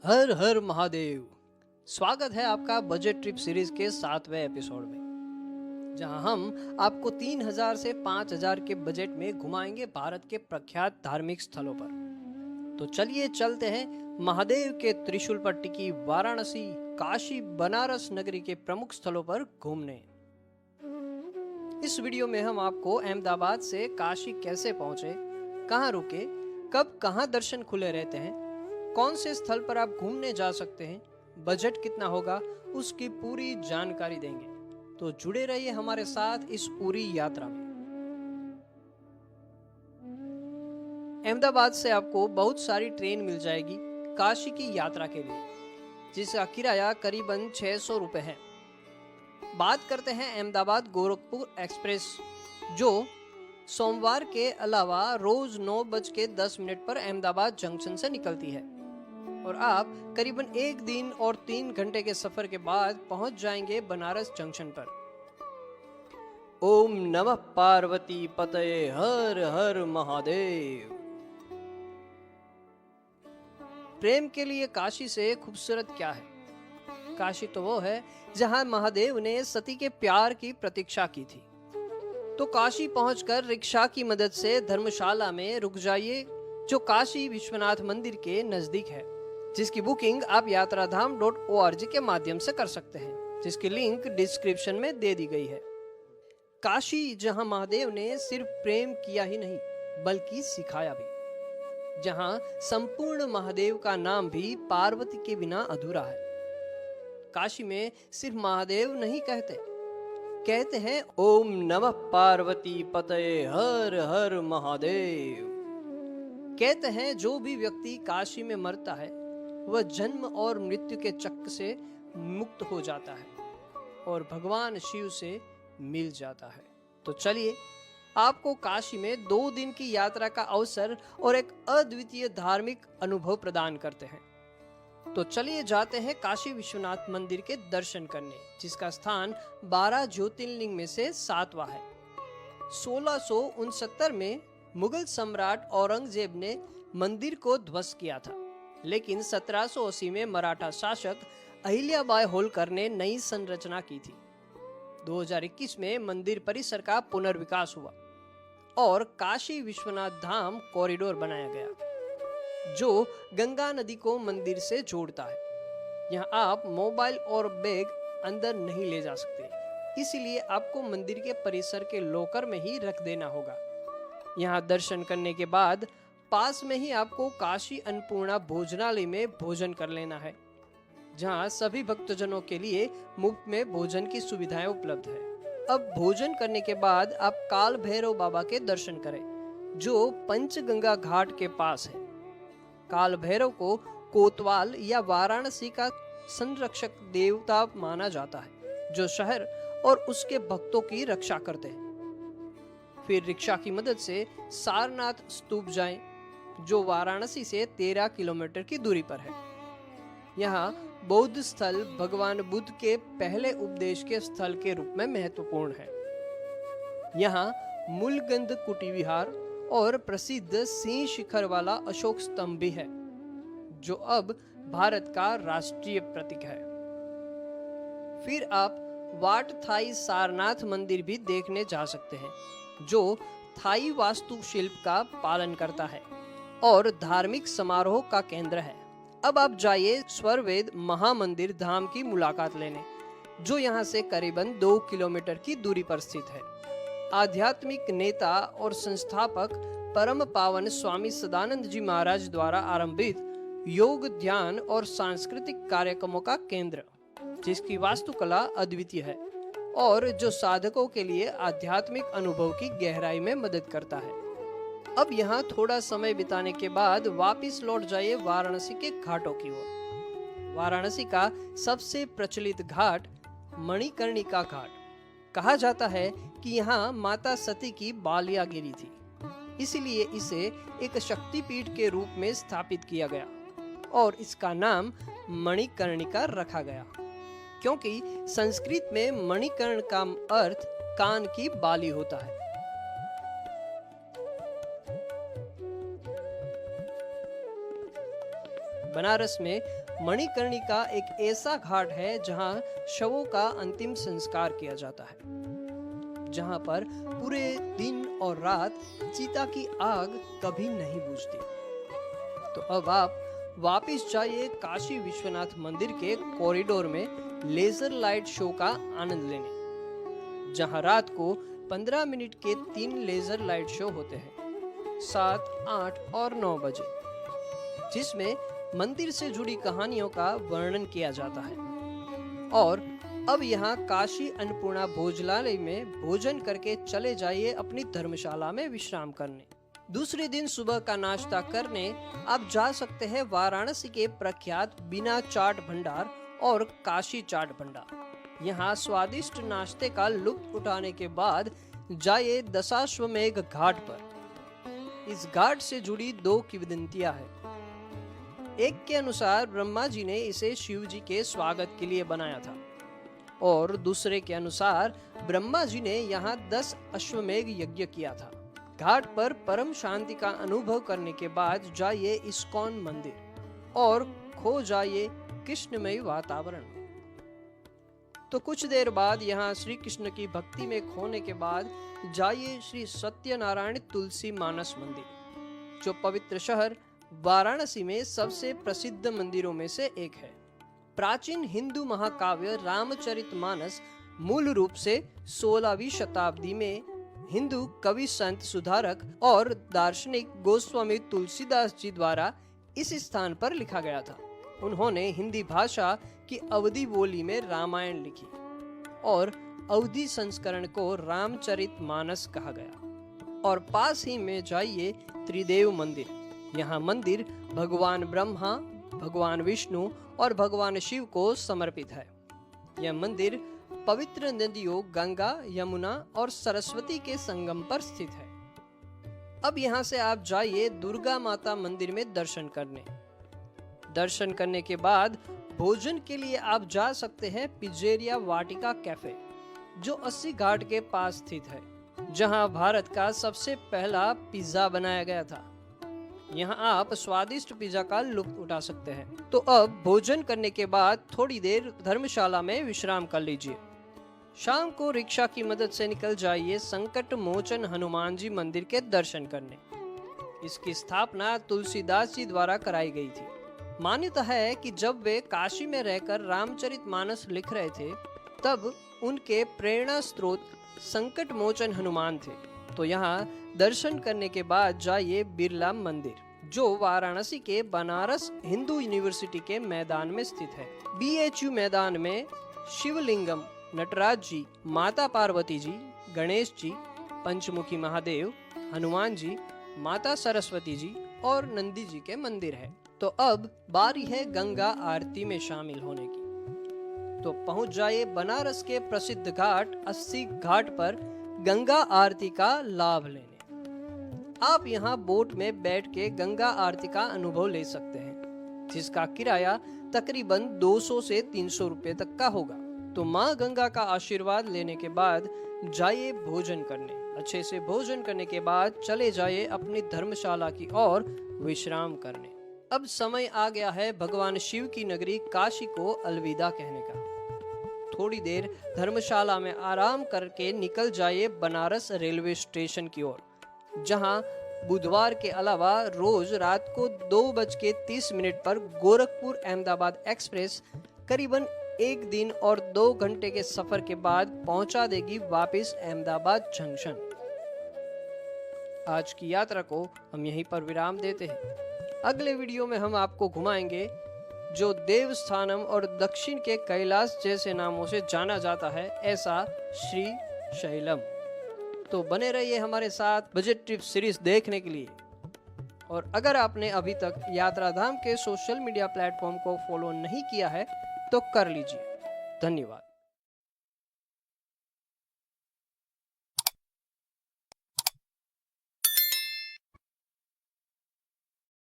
हर हर महादेव। स्वागत है आपका बजट ट्रिप सीरीज के 7वें एपिसोड में, जहां हम आपको 3000 से 5000 के बजट में घुमाएंगे भारत के प्रख्यात धार्मिक स्थलों पर। तो चलिए चलते हैं महादेव के त्रिशूल पर टिकी वाराणसी, काशी, बनारस नगरी के प्रमुख स्थलों पर घूमने। इस वीडियो में हम आपको अहमदाबाद से काशी कैसे पहुंचे, कहां रुके, कब कहां दर्शन खुले रहते हैं, कौन से स्थल पर आप घूमने जा सकते हैं, बजट कितना होगा, उसकी पूरी जानकारी देंगे। तो जुड़े रहिए हमारे साथ इस पूरी यात्रा में। अहमदाबाद से आपको बहुत सारी ट्रेन मिल जाएगी काशी की यात्रा के लिए, जिसका किराया करीबन 600 रुपए है। बात करते हैं अहमदाबाद गोरखपुर एक्सप्रेस, जो सोमवार के अलावा रोज 9:10 पर अहमदाबाद जंक्शन से निकलती है और आप करीबन 1 दिन और 3 घंटे के सफर के बाद पहुंच जाएंगे बनारस जंक्शन पर। ओम नमः पार्वती पतये, हर हर महादेव। प्रेम के लिए काशी से खूबसूरत क्या है? काशी तो वो है जहां महादेव ने सती के प्यार की प्रतीक्षा की थी। तो काशी पहुंचकर रिक्शा की मदद से धर्मशाला में रुक जाइए, जो काशी विश्वनाथ मंदिर के नजदीक है, जिसकी बुकिंग आप यात्राधाम.org के माध्यम से कर सकते हैं, जिसकी लिंक डिस्क्रिप्शन में दे दी गई है। काशी, जहां महादेव ने सिर्फ प्रेम किया ही नहीं बल्कि सिखाया भी, जहां संपूर्ण महादेव का नाम भी पार्वती के बिना अधूरा है। काशी में सिर्फ महादेव नहीं कहते हैं ओम नमः पार्वती पतये, हर हर महादेव। कहते हैं जो भी व्यक्ति काशी में मरता है वह जन्म और मृत्यु के चक्र से मुक्त हो जाता है और भगवान शिव से मिल जाता है। तो चलिए आपको काशी में 2 दिन की यात्रा का अवसर और एक अद्वितीय धार्मिक अनुभव प्रदान करते हैं। तो चलिए जाते हैं काशी विश्वनाथ मंदिर के दर्शन करने, जिसका स्थान 12 ज्योतिर्लिंग में से 7वां है। 1669 में मुगल सम्राट औरंगजेब ने मंदिर को ध्वस्त किया था, लेकिन 1780 में मराठा शासक अहिल्याबाई होलकर ने नई संरचना की थी। 2021 में मंदिर परिसर का पुनर्विकास हुआ और काशी विश्वनाथ धाम कॉरिडोर बनाया गया, जो गंगा नदी को मंदिर से जोड़ता है। यहाँ आप मोबाइल और बैग अंदर नहीं ले जा सकते, इसीलिए आपको मंदिर के परिसर के लॉकर में ही रख देना होगा। यहाँ दर्शन करने के बाद पास में ही आपको काशी अन्नपूर्णा भोजनालय में भोजन कर लेना है, जहाँ सभी भक्तजनों के लिए मुफ्त में भोजन की सुविधाएं उपलब्ध है। अब भोजन करने के बाद आप काल भैरव बाबा के दर्शन करें, जो पंचगंगा घाट के पास है। काल भैरव को कोतवाल या वाराणसी का संरक्षक देवता माना जाता है, जो शहर और उसके भक्तों की रक्षा करते हैं। फिर रिक्शा की मदद से सारनाथ स्तूप जाएं, जो वाराणसी से 13 किलोमीटर की दूरी पर है। यहाँ बौद्ध स्थल भगवान बुद्ध के पहले उपदेश के स्थल के रूप में महत्वपूर्ण है। यहाँ मूलगंध कुटी विहार और प्रसिद्ध सिंह शिखर वाला अशोक स्तंभ भी है, जो अब भारत का राष्ट्रीय प्रतीक है। फिर आप वाट थाई सारनाथ मंदिर भी देखने जा सकते हैं, जो थाई वास्तुशिल्प का पालन करता है और धार्मिक समारोह का केंद्र है। अब आप जाइए स्वरवेद महामंदिर धाम की मुलाकात लेने, जो यहाँ से करीबन 2 किलोमीटर की दूरी पर स्थित है। आध्यात्मिक नेता और संस्थापक परम पावन स्वामी सदानंद जी महाराज द्वारा आरंभित योग, ध्यान और सांस्कृतिक कार्यक्रमों का केंद्र, जिसकी वास्तुकला अद्वितीय है और जो साधकों के लिए आध्यात्मिक अनुभव की गहराई में मदद करता है। अब यहाँ थोड़ा समय बिताने के बाद वापस लौट जाइए वाराणसी के घाटों की ओर। वाराणसी का सबसे प्रचलित घाट मणिकर्णिका घाट। कहा जाता है कि यहाँ माता सती की बालिया गिरी थी, इसलिए इसे एक शक्तिपीठ के रूप में स्थापित किया गया और इसका नाम मणिकर्णिका रखा गया, क्योंकि संस्कृत में मणिकर्ण का अर्थ कान की बाली होता है। बनारस में मणिकर्णिका एक ऐसा घाट है जहां शवों का अंतिम संस्कार किया जाता है, जहां पर पूरे दिन और रात चिता की आग कभी नहीं बुझती। तो अब आप वापस जाइए काशी विश्वनाथ मंदिर के कॉरिडोर में लेजर लाइट शो का आनंद लेने, जहां रात को 15 मिनट के 3 लेजर लाइट शो होते हैं, 7, 8 और 9 बजे, जिसमें मंदिर से जुड़ी कहानियों का वर्णन किया जाता है। और अब यहाँ काशी अन्नपूर्णा भोजनालय में भोजन करके चले जाइए अपनी धर्मशाला में विश्राम करने। दूसरे दिन सुबह का नाश्ता करने आप जा सकते हैं वाराणसी के प्रख्यात बिना चाट भंडार और काशी चाट भंडार। यहाँ स्वादिष्ट नाश्ते का लुत्फ उठाने के बाद जाइए दशाश्वमेध घाट पर। इस घाट से जुड़ी 2 किंवदंतियां हैं। एक के अनुसार ब्रह्मा जी ने इसे शिव जी के स्वागत के लिए बनाया था, और दूसरे के अनुसार ब्रह्मा जी ने यहाँ 10 अश्वमेध यज्ञ किया था। घाट पर परम शांति का अनुभव करने के बाद जाइए इस्कॉन मंदिर और खो जाइए कृष्णमय वातावरण में। तो कुछ देर बाद यहाँ श्री कृष्ण की भक्ति में खोने के बाद जाइए श्री सत्यनारायण तुलसी मानस मंदिर, जो पवित्र शहर वाराणसी में सबसे प्रसिद्ध मंदिरों में से एक है। प्राचीन हिंदू महाकाव्य रामचरितमानस मूल रूप से 16वीं शताब्दी में हिंदू कवि, संत, सुधारक और दार्शनिक गोस्वामी तुलसीदास जी द्वारा इस स्थान पर लिखा गया था। उन्होंने हिंदी भाषा की अवधी बोली में रामायण लिखी और अवधी संस्करण को रामचरितमानस कहा गया। और पास ही में जाइए त्रिदेव मंदिर। यहाँ मंदिर भगवान ब्रह्मा, भगवान विष्णु और भगवान शिव को समर्पित है। यह मंदिर पवित्र नदियों गंगा, यमुना और सरस्वती के संगम पर स्थित है। अब यहाँ से आप जाइए दुर्गा माता मंदिर में दर्शन करने। दर्शन करने के बाद भोजन के लिए आप जा सकते हैं पिज्जेरिया वाटिका कैफे, जो 80 घाट के पास स्थित है, जहां भारत का सबसे पहला पिज्जा बनाया गया था। यहाँ आप स्वादिष्ट पिज्जा का लुत्फ उठा सकते हैं। तो अब भोजन करने के बाद थोड़ी देर धर्मशाला में विश्राम कर लीजिए। शाम को रिक्शा की मदद से निकल जाइए संकट मोचन हनुमान जी मंदिर के दर्शन करने। इसकी स्थापना तुलसीदास जी द्वारा कराई गई थी। मान्यता है कि जब वे काशी में रहकर रामचरितमानस लिख रहे थे, तब उनके प्रेरणा स्रोत संकट मोचन हनुमान थे। तो यहाँ दर्शन करने के बाद जाइए बिरला मंदिर, जो वाराणसी के बनारस हिंदू यूनिवर्सिटी के मैदान में स्थित है। BHU मैदान में शिवलिंगम, नटराज जी, माता पार्वती जी, गणेश जी, पंचमुखी महादेव, हनुमान जी, माता सरस्वती जी और नंदी जी के मंदिर है। तो अब बारी है गंगा आरती में शामिल होने की। तो पहुंच जाइए बनारस के प्रसिद्ध घाट 80 घाट पर गंगा आरती का लाभ लेने। आप यहाँ बोट में बैठ के गंगा आरती का अनुभव ले सकते हैं, जिसका किराया तकरीबन 200 से 300 रुपए तक का होगा। तो माँ गंगा का आशीर्वाद लेने के बाद जाइए भोजन करने। अच्छे से भोजन करने के बाद चले जाइए अपनी धर्मशाला की ओर विश्राम करने। अब समय आ गया है भगवान शिव की नगरी काशी को अलविदा कहने का। थोड़ी देर धर्मशाला में आराम करके निकल जाइए बनारस रेलवे स्टेशन की ओर, जहां बुधवार के अलावा रोज रात को 2:30 पर गोरखपुर अहमदाबाद एक्सप्रेस करीबन 1 दिन और 2 घंटे के सफर के बाद पहुंचा देगी वापस अहमदाबाद जंक्शन। आज की यात्रा को हम यहीं पर विराम देते हैं। अगले वीडियो में हम आपको घुमाएंगे जो देवस्थानम और दक्षिण के कैलाश जैसे नामों से जाना जाता है, ऐसा श्री शैलम। तो बने रहिए हमारे साथ बजट ट्रिप सीरीज देखने के लिए। और अगर आपने अभी तक यात्रा धाम के सोशल मीडिया प्लेटफॉर्म को फॉलो नहीं किया है तो कर लीजिए। धन्यवाद।